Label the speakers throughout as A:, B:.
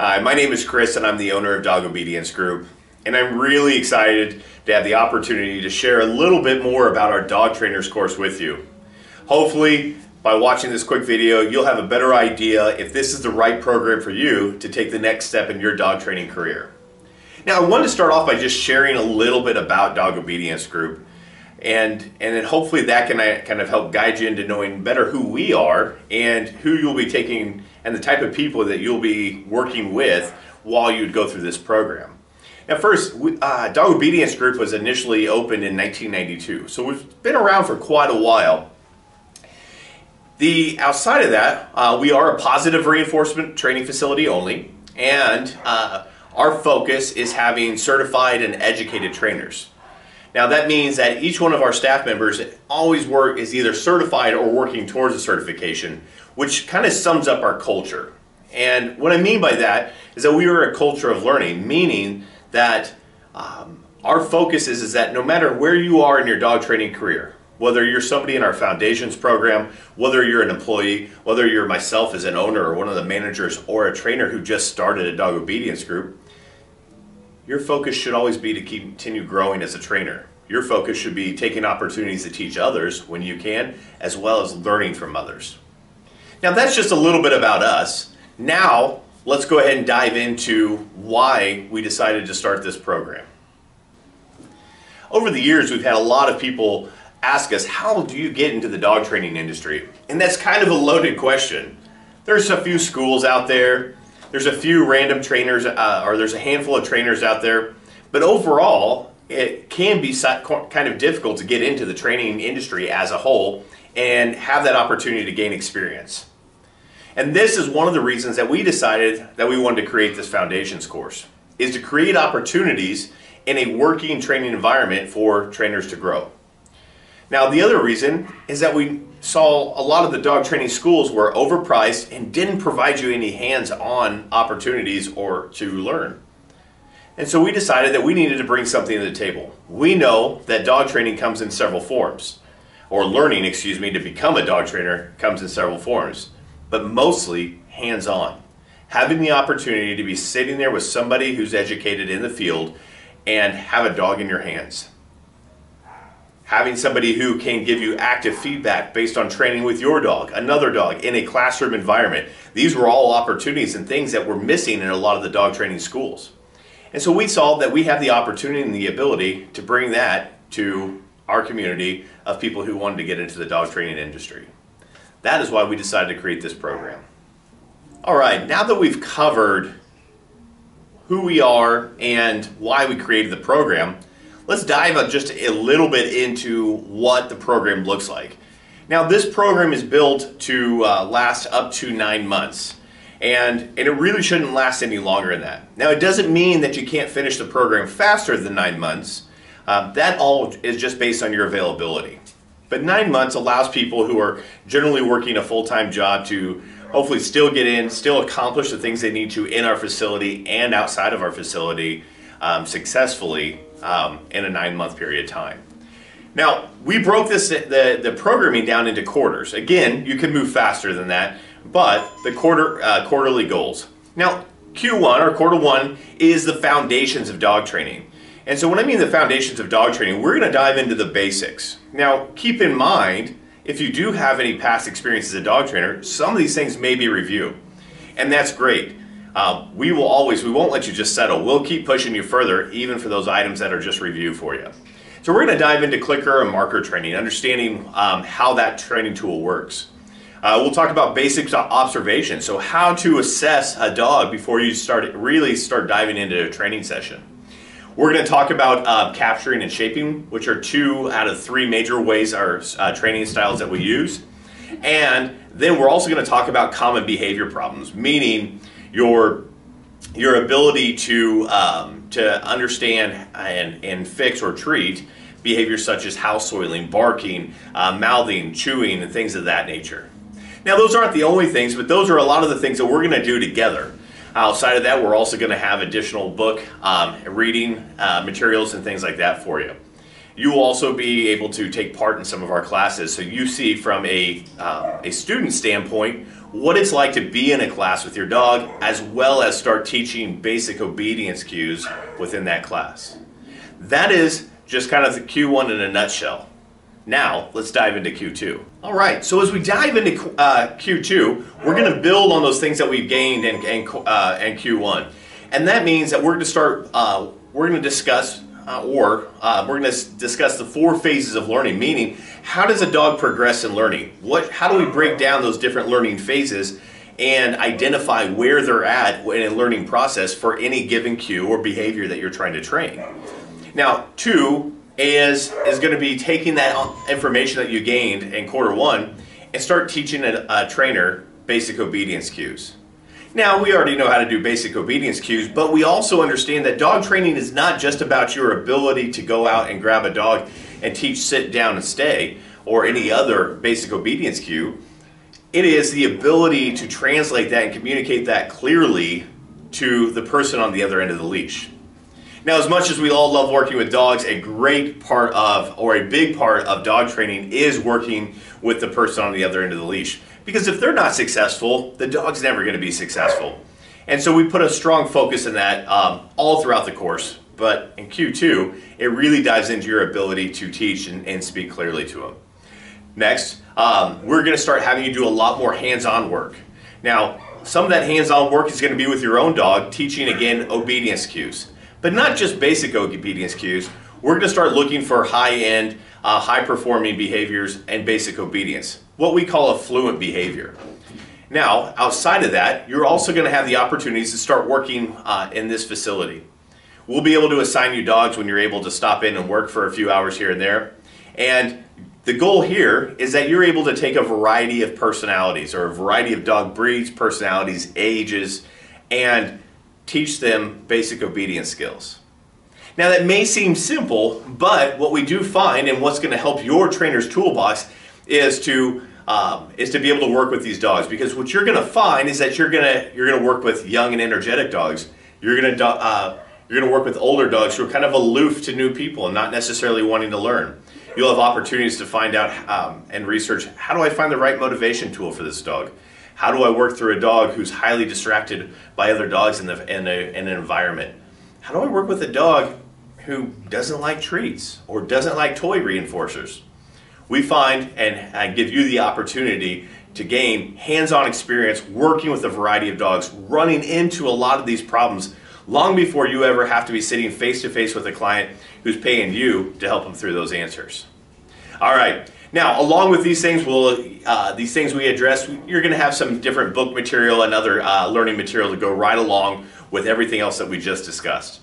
A: Hi, my name is Chris and I'm the owner of Dog Obedience Group, and I'm really excited to have the opportunity to share a little bit more about our dog trainers course with you. Hopefully, by watching this quick video, you'll have a better idea if this is the right program for you to take the next step in your dog training career. Now, I wanted to start off by just sharing a little bit about Dog Obedience Group, and then hopefully that can kind of help guide you into knowing better who we are and who you'll be taking and the type of people that you'll be working with while you'd go through this program. Now first, Dog Obedience Group was initially opened in 1992, so we've been around for quite a while. Outside of that, we are a positive reinforcement training facility only, and our focus is having certified and educated trainers. Now that means that each one of our staff members always is either certified or working towards a certification, which kind of sums up our culture. And what I mean by that is that we are a culture of learning, meaning that our focus is that no matter where you are in your dog training career, whether you're somebody in our foundations program, whether you're an employee, whether you're myself as an owner or one of the managers or a trainer who just started a Dog Obedience Group, your focus should always be to continue growing as a trainer. Your focus should be taking opportunities to teach others when you can, as well as learning from others. Now that's just a little bit about us. Now let's go ahead and dive into why we decided to start this program. Over the years, we've had a lot of people ask us, how do you get into the dog training industry? And that's kind of a loaded question. There's a few schools out there. There's a few random trainers, or there's a handful of trainers out there, but overall, it can be kind of difficult to get into the training industry as a whole and have that opportunity to gain experience. And this is one of the reasons that we decided that we wanted to create this foundations course, is to create opportunities in a working training environment for trainers to grow. Now, the other reason is that we saw a lot of the dog training schools were overpriced and didn't provide you any hands-on opportunities or to learn. And so we decided that we needed to bring something to the table. We know that dog training comes in several forms, or learning, to become a dog trainer comes in several forms, but mostly hands-on. Having the opportunity to be sitting there with somebody who's educated in the field and have a dog in your hands. Having somebody who can give you active feedback based on training with your dog, another dog, in a classroom environment. These were all opportunities and things that were missing in a lot of the dog training schools. And so we saw that we have the opportunity and the ability to bring that to our community of people who wanted to get into the dog training industry. That is why we decided to create this program. All right, now that we've covered who we are and why we created the program, let's dive just a little bit into what the program looks like. Now, this program is built to last up to 9 months, and it really shouldn't last any longer than that. Now, it doesn't mean that you can't finish the program faster than 9 months. That all is just based on your availability. But 9 months allows people who are generally working a full-time job to hopefully still get in, still accomplish the things they need to in our facility and outside of our facility successfully in a 9-month period of time. Now, we broke the programming down into quarters. Again, you can move faster than that, but the quarterly goals. Now, Q1 or quarter one is the foundations of dog training. And so when I mean the foundations of dog training, we're going to dive into the basics. Now, keep in mind, if you do have any past experience as a dog trainer, some of these things may be reviewed, and that's great. We won't let you just settle. We'll keep pushing you further, even for those items that are just reviewed for you. So we're going to dive into clicker and marker training, understanding how that training tool works. We'll talk about basic observation, so how to assess a dog before you really start diving into a training session. We're going to talk about capturing and shaping, which are 2 out of 3 major ways our training styles that we use. And then we're also going to talk about common behavior problems, meaning your ability to understand and fix or treat behaviors such as house soiling, barking, mouthing, chewing, and things of that nature. Now, those aren't the only things, but those are a lot of the things that we're going to do together. Outside of that, we're also going to have additional book reading materials and things like that for you. You will also be able to take part in some of our classes, so you see from a student standpoint what it's like to be in a class with your dog, as well as start teaching basic obedience cues within that class. That is just kind of the Q1 in a nutshell. Now, let's dive into Q2. All right, so as we dive into Q2, we're going to build on those things that we've gained in Q1. And that means that we're going to start, we're going to discuss the 4 phases of learning, meaning how does a dog progress in learning? How do we break down those different learning phases and identify where they're at in a learning process for any given cue or behavior that you're trying to train? Now, 2 is going to be taking that information that you gained in Q1 and start teaching a trainer basic obedience cues. Now, we already know how to do basic obedience cues, but we also understand that dog training is not just about your ability to go out and grab a dog and teach sit, down, and stay, or any other basic obedience cue. It is the ability to translate that and communicate that clearly to the person on the other end of the leash. Now, as much as we all love working with dogs, a great part of, or a big part of dog training is working with the person on the other end of the leash. Because if they're not successful, the dog's never going to be successful. And so we put a strong focus in that all throughout the course. But in Q2, it really dives into your ability to teach and speak clearly to them. Next, we're going to start having you do a lot more hands-on work. Now, some of that hands-on work is going to be with your own dog, teaching, again, obedience cues. But not just basic obedience cues. We're going to start looking for high-end, high-performing behaviors and basic obedience, what we call a fluent behavior. Now, outside of that, you're also going to have the opportunities to start working in this facility. We'll be able to assign you dogs when you're able to stop in and work for a few hours here and there. And the goal here is that you're able to take a variety of personalities, or a variety of dog breeds, personalities, ages, and teach them basic obedience skills. Now, that may seem simple, but what we do find, and what's going to help your trainer's toolbox, is to be able to work with these dogs. Because what you're going to find is that you're going to work with young and energetic dogs. You're going to work with older dogs who are kind of aloof to new people and not necessarily wanting to learn. You'll have opportunities to find out and research, how do I find the right motivation tool for this dog? How do I work through a dog who's highly distracted by other dogs in an environment? How do I work with a dog who doesn't like treats or doesn't like toy reinforcers? We find and give you the opportunity to gain hands-on experience working with a variety of dogs, running into a lot of these problems long before you ever have to be sitting face-to-face with a client who's paying you to help them through those answers. All right. Now, along with these things, we address, you're going to have some different book material and other learning material to go right along with everything else that we just discussed.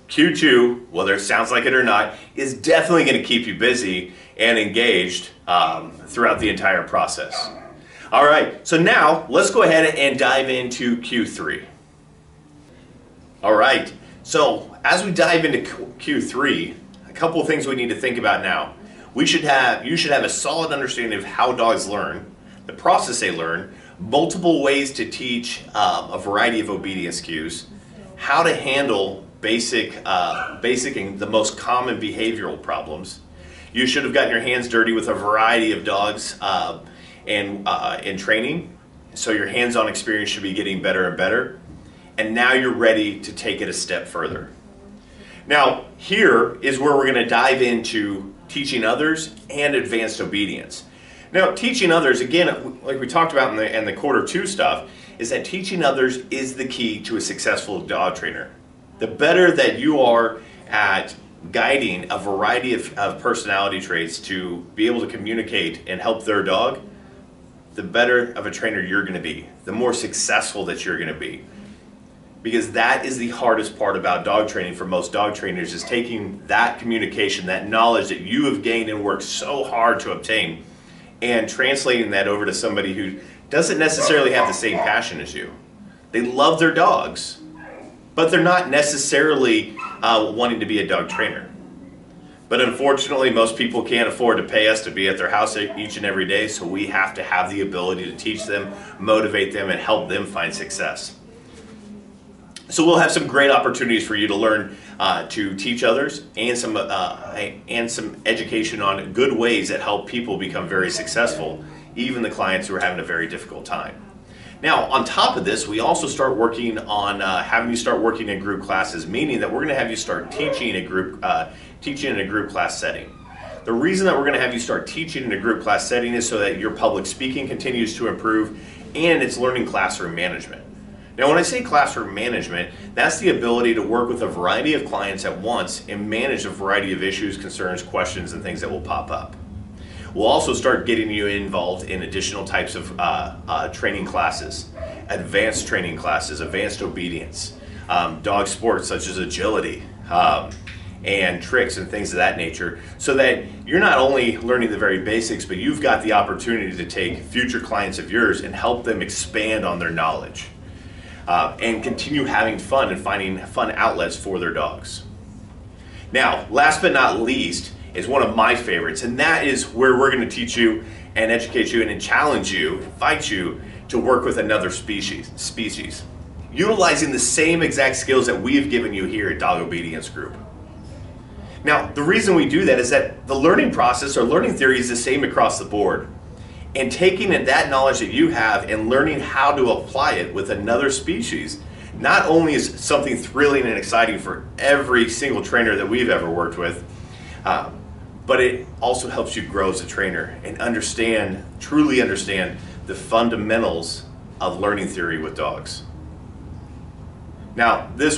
A: Q2, whether it sounds like it or not, is definitely going to keep you busy and engaged throughout the entire process. All right, so now let's go ahead and dive into Q3. All right, so as we dive into Q3, a couple of things we need to think about now. You should have a solid understanding of how dogs learn, the process they learn, multiple ways to teach a variety of obedience cues, how to handle basic and the most common behavioral problems. You should have gotten your hands dirty with a variety of dogs in training, so your hands-on experience should be getting better and better. And now you're ready to take it a step further. Now, here is where we're going to dive into teaching others and advanced obedience. Now, teaching others, again, like we talked about in the Q2 stuff, is that teaching others is the key to a successful dog trainer. The better that you are at guiding a variety of personality traits to be able to communicate and help their dog, the better of a trainer you're going to be, the more successful that you're going to be. Because that is the hardest part about dog training for most dog trainers, is taking that communication, that knowledge that you have gained and worked so hard to obtain, and translating that over to somebody who doesn't necessarily have the same passion as you. They love their dogs, but they're not necessarily wanting to be a dog trainer. But unfortunately, most people can't afford to pay us to be at their house each and every day, so we have to have the ability to teach them, motivate them, and help them find success. So we'll have some great opportunities for you to learn to teach others, and some education on good ways that help people become very successful, even the clients who are having a very difficult time. Now, on top of this, we also start working on having you start working in group classes, meaning that we're going to have you start teaching in a group class setting. The reason that we're going to have you start teaching in a group class setting is so that your public speaking continues to improve, and it's learning classroom management. Now, when I say classroom management, that's the ability to work with a variety of clients at once and manage a variety of issues, concerns, questions, and things that will pop up. We'll also start getting you involved in additional types of training classes, advanced training classes, advanced obedience, dog sports such as agility, and tricks and things of that nature, so that you're not only learning the very basics, but you've got the opportunity to take future clients of yours and help them expand on their knowledge and continue having fun and finding fun outlets for their dogs. Now, last but not least, is one of my favorites, and that is where we're going to teach you and educate you and challenge you, invite you to work with another species, utilizing the same exact skills that we've given you here at Dog Obedience Group. Now, the reason we do that is that the learning process or learning theory is the same across the board. And taking that knowledge that you have and learning how to apply it with another species not only is something thrilling and exciting for every single trainer that we've ever worked with, but it also helps you grow as a trainer and truly understand the fundamentals of learning theory with dogs. Now, this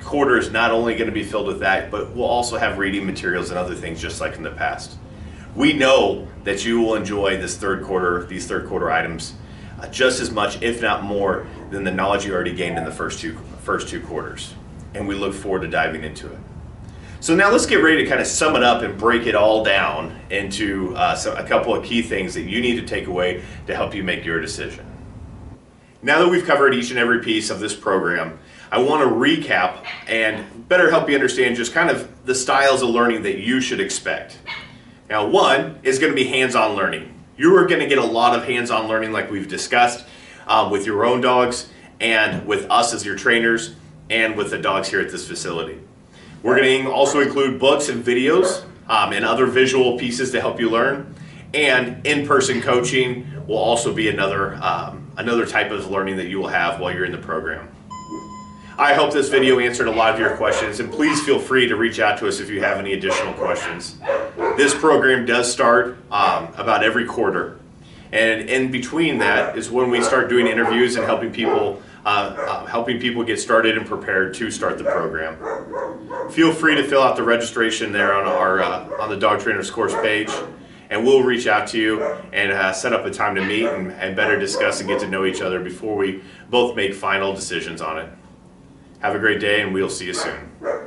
A: quarter is not only going to be filled with that, but we'll also have reading materials and other things just like in the past. We know that you will enjoy these third quarter items just as much, if not more, than the knowledge you already gained in the first two quarters. And we look forward to diving into it. So now let's get ready to kind of sum it up and break it all down into a couple of key things that you need to take away to help you make your decision. Now that we've covered each and every piece of this program, I want to recap and better help you understand just kind of the styles of learning that you should expect. Now, one is going to be hands-on learning. You are going to get a lot of hands-on learning like we've discussed with your own dogs and with us as your trainers and with the dogs here at this facility. We're going to also include books and videos and other visual pieces to help you learn. And in-person coaching will also be another type of learning that you will have while you're in the program. I hope this video answered a lot of your questions, and please feel free to reach out to us if you have any additional questions. This program does start about every quarter, and in between that is when we start doing interviews and helping people get started and prepared to start the program. Feel free to fill out the registration there on the Dog Trainers course page, and we'll reach out to you and set up a time to meet and better discuss and get to know each other before we both make final decisions on it. Have a great day, and we'll see you soon.